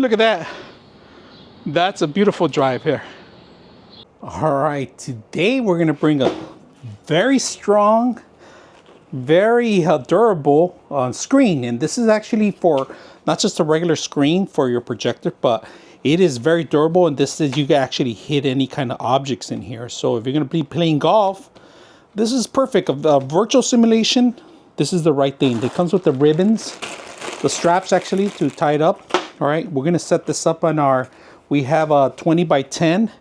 look at that. That's a beautiful drive here. All right, today we're gonna bring a very strong, very durable screen. And this is actually for not just a regular screen for your projector, but it is very durable. And this is, you can actually hit any kind of objects in here. So if you're gonna be playing golf, this is perfect. A virtual simulation, this is the right thing. It comes with the ribbons, the straps actually to tie it up. All right, we're gonna set this up on our, we have a 20 by 10.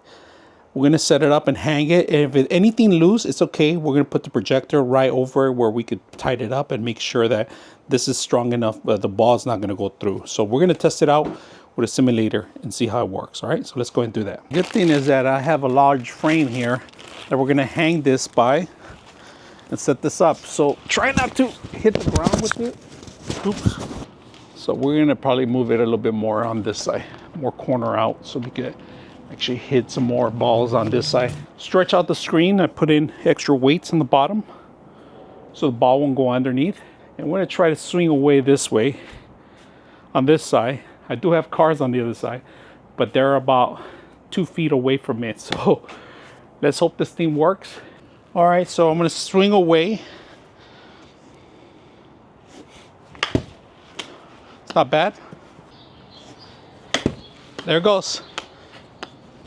We're gonna set it up and hang it. And if anything loose, it's okay. We're gonna put the projector right over where we could tighten it up and make sure that this is strong enough, but the ball's not gonna go through. So we're gonna test it out with a simulator and see how it works. All right, so let's go and do that. Good thing is that I have a large frame here that we're gonna hang this by and set this up. So try not to hit the ground with it. Oops. So we're gonna probably move it a little bit more on this side, more corner out, so we can actually hit some more balls on this side. Stretch out the screen. I put in extra weights on the bottom so the ball won't go underneath. And we're gonna try to swing away this way on this side. I do have cars on the other side, but they're about 2 feet away from it. So let's hope this thing works. All right, so I'm gonna swing away. It's not bad. There it goes.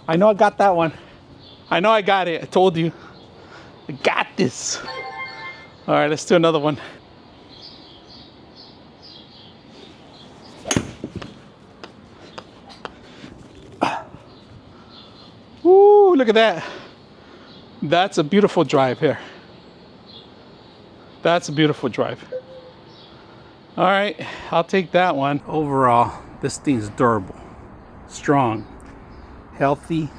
I know I got that one. I know I got it. I told you. I got this. All right, let's do another one. Woo, look at that. That's a beautiful drive here. That's a beautiful drive. All right, I'll take that one. Overall, this thing's durable, strong, healthy.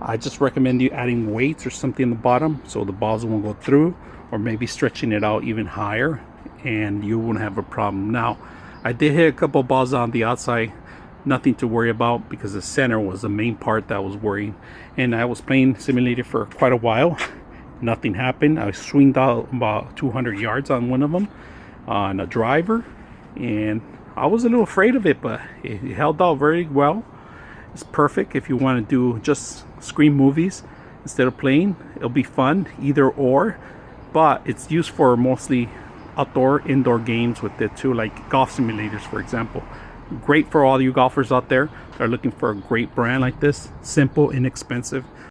I just recommend you adding weights or something in the bottom so the balls won't go through, or maybe stretching it out even higher and you won't have a problem. Now, I did hit a couple of balls on the outside, nothing to worry about because the center was the main part that was worrying. And I was playing simulator for quite a while. Nothing happened. I swinged out about 200 yards on one of them on a driver, and I was a little afraid of it, but it held out very well. It's perfect if you want to do just screen movies instead of playing. It'll be fun either or, but it's used for mostly outdoor, indoor games with it too, like golf simulators, for example. Great for all you golfers out there that are looking for a great brand like this, simple, inexpensive.